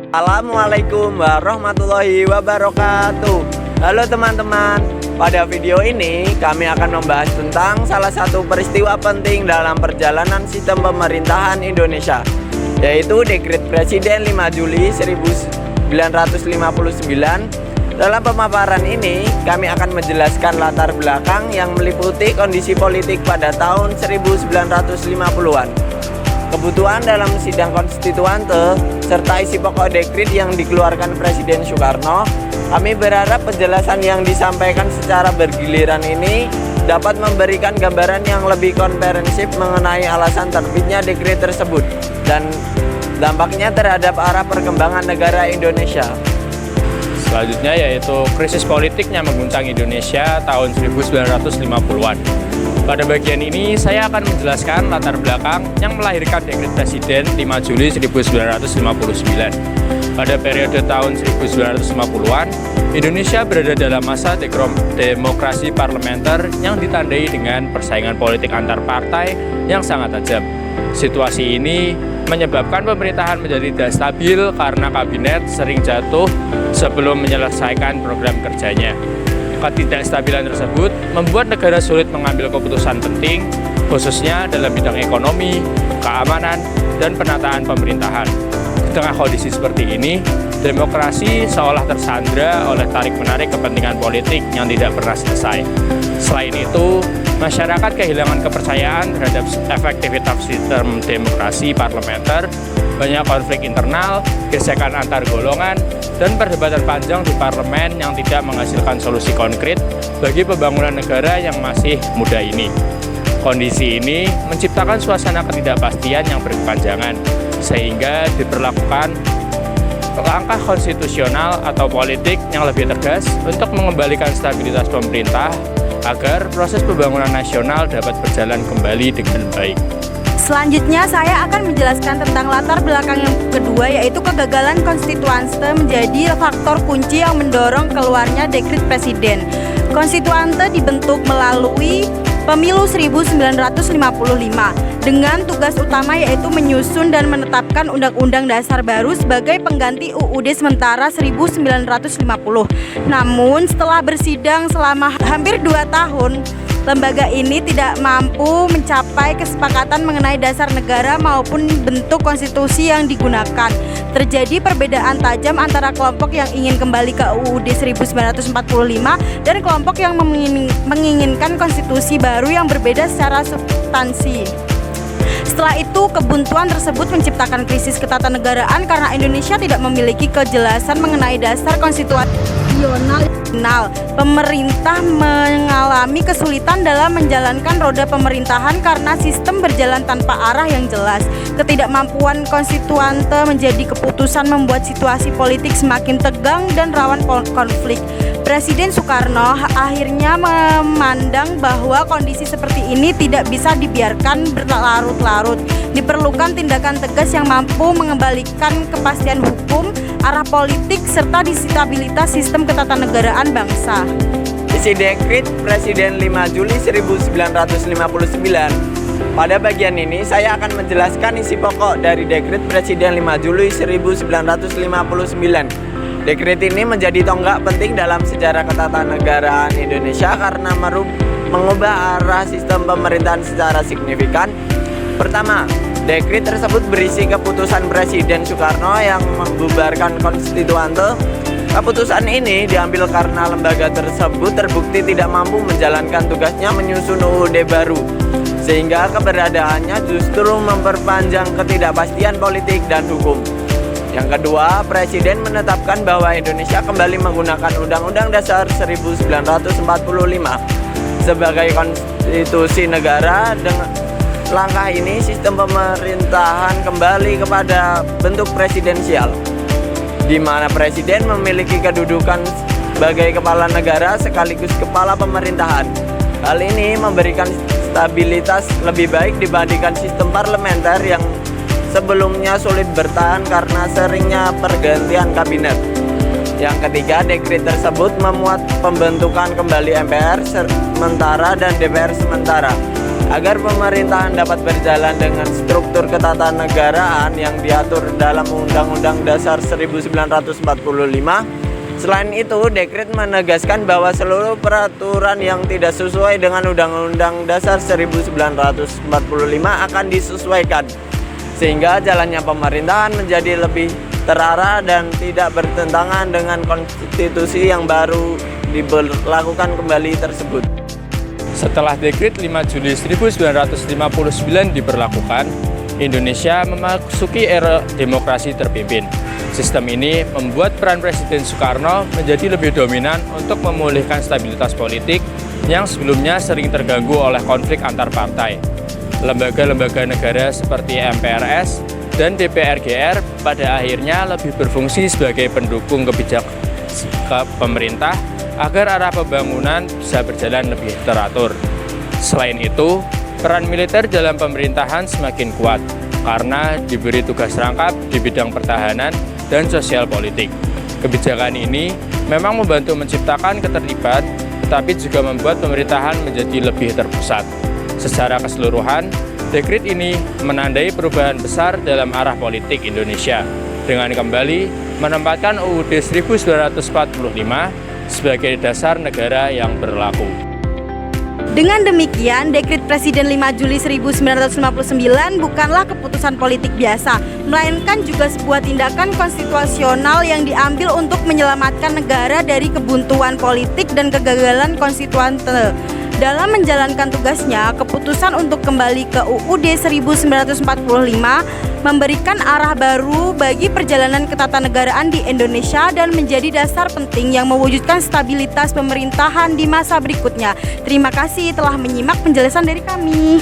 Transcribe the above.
Assalamualaikum warahmatullahi wabarakatuh. Halo teman-teman, pada video ini kami akan membahas tentang salah satu peristiwa penting dalam perjalanan sistem pemerintahan Indonesia, yaitu Dekret Presiden 5 Juli 1959. Dalam pemaparan ini, kami akan menjelaskan latar belakang yang meliputi kondisi politik pada tahun 1950-an, kebutuhan dalam sidang konstituante, serta isi pokok dekret yang dikeluarkan Presiden Soekarno. Kami berharap penjelasan yang disampaikan secara bergiliran ini dapat memberikan gambaran yang lebih komprehensif mengenai alasan terbitnya dekret tersebut dan dampaknya terhadap arah perkembangan negara Indonesia. Selanjutnya yaitu krisis politik yang mengguncang Indonesia tahun 1950-an. Pada bagian ini saya akan menjelaskan latar belakang yang melahirkan Dekret Presiden 5 Juli 1959. Pada periode tahun 1950-an, Indonesia berada dalam masa demokrasi parlementer yang ditandai dengan persaingan politik antar partai yang sangat tajam. Situasi ini menyebabkan pemerintahan menjadi tidak stabil karena kabinet sering jatuh sebelum menyelesaikan program kerjanya. Ketidakstabilan tersebut membuat negara sulit mengambil keputusan penting, khususnya dalam bidang ekonomi, keamanan, dan penataan pemerintahan. Di tengah kondisi seperti ini, demokrasi seolah tersandra oleh tarik-menarik kepentingan politik yang tidak pernah selesai. Selain itu, masyarakat kehilangan kepercayaan terhadap efektivitas sistem demokrasi parlementer, banyak konflik internal, gesekan antar golongan, dan perdebatan panjang di parlemen yang tidak menghasilkan solusi konkret bagi pembangunan negara yang masih muda ini. Kondisi ini menciptakan suasana ketidakpastian yang berkepanjangan, sehingga diperlakukan langkah konstitusional atau politik yang lebih tegas untuk mengembalikan stabilitas pemerintah agar proses pembangunan nasional dapat berjalan kembali dengan baik. Selanjutnya saya akan menjelaskan tentang latar belakang yang kedua, yaitu kegagalan konstituante menjadi faktor kunci yang mendorong keluarnya Dekret Presiden. Konstituante dibentuk melalui Pemilu 1955 dengan tugas utama yaitu menyusun dan menetapkan Undang-Undang Dasar baru sebagai pengganti UUD sementara 1950. Namun setelah bersidang selama hampir 2 tahun, lembaga ini tidak mampu mencapai kesepakatan mengenai dasar negara maupun bentuk konstitusi yang digunakan. Terjadi perbedaan tajam antara kelompok yang ingin kembali ke UUD 1945 dan kelompok yang menginginkan konstitusi baru yang berbeda secara substansi. Setelah itu, kebuntuan tersebut menciptakan krisis ketatanegaraan karena Indonesia tidak memiliki kejelasan mengenai dasar konstitusional. Pemerintah mengalami kesulitan dalam menjalankan roda pemerintahan karena sistem berjalan tanpa arah yang jelas. Ketidakmampuan konstituante menjadi keputusan membuat situasi politik semakin tegang dan rawan konflik. Presiden Soekarno akhirnya memandang bahwa kondisi seperti ini tidak bisa dibiarkan berlarut-larut. Diperlukan tindakan tegas yang mampu mengembalikan kepastian hukum, arah politik, serta stabilitas sistem ketatanegaraan bangsa. Isi Dekret Presiden 5 Juli 1959. Pada bagian ini saya akan menjelaskan isi pokok dari Dekret Presiden 5 Juli 1959. Dekret ini menjadi tonggak penting dalam sejarah ketatanegaraan Indonesia karena mengubah arah sistem pemerintahan secara signifikan. Pertama, dekret tersebut berisi keputusan Presiden Soekarno yang membubarkan konstituante. Keputusan ini diambil karena lembaga tersebut terbukti tidak mampu menjalankan tugasnya menyusun UUD baru, sehingga keberadaannya justru memperpanjang ketidakpastian politik dan hukum. Yang kedua, Presiden menetapkan bahwa Indonesia kembali menggunakan Undang-Undang Dasar 1945 sebagai konstitusi negara. Dengan langkah ini, sistem pemerintahan kembali kepada bentuk presidensial, di mana Presiden memiliki kedudukan sebagai kepala negara sekaligus kepala pemerintahan. Hal ini memberikan stabilitas lebih baik dibandingkan sistem parlementer yang sebelumnya sulit bertahan karena seringnya pergantian kabinet. Yang ketiga, dekret tersebut memuat pembentukan kembali MPR sementara dan DPR sementara. Agar pemerintahan dapat berjalan dengan struktur ketatanegaraan yang diatur dalam Undang-Undang Dasar 1945. Selain itu, dekret menegaskan bahwa seluruh peraturan yang tidak sesuai dengan Undang-Undang Dasar 1945 akan disesuaikan, sehingga jalannya pemerintahan menjadi lebih terarah dan tidak bertentangan dengan konstitusi yang baru diberlakukan kembali tersebut. Setelah Dekret 5 Juli 1959 diberlakukan, Indonesia memasuki era demokrasi terpimpin. Sistem ini membuat peran Presiden Soekarno menjadi lebih dominan untuk memulihkan stabilitas politik yang sebelumnya sering terganggu oleh konflik antar partai. Lembaga-lembaga negara seperti MPRS dan DPR-GR pada akhirnya lebih berfungsi sebagai pendukung kebijakan pemerintah agar arah pembangunan bisa berjalan lebih teratur. Selain itu, peran militer dalam pemerintahan semakin kuat karena diberi tugas rangkap di bidang pertahanan dan sosial politik. Kebijakan ini memang membantu menciptakan ketertiban, tetapi juga membuat pemerintahan menjadi lebih terpusat. Secara keseluruhan, dekret ini menandai perubahan besar dalam arah politik Indonesia dengan kembali menempatkan UUD 1945 sebagai dasar negara yang berlaku. Dengan demikian, Dekret Presiden 5 Juli 1959 bukanlah keputusan politik biasa, melainkan juga sebuah tindakan konstitusional yang diambil untuk menyelamatkan negara dari kebuntuan politik dan kegagalan konstituante. Dalam menjalankan tugasnya, keputusan untuk kembali ke UUD 1945 memberikan arah baru bagi perjalanan ketatanegaraan di Indonesia dan menjadi dasar penting yang mewujudkan stabilitas pemerintahan di masa berikutnya. Terima kasih telah menyimak penjelasan dari kami.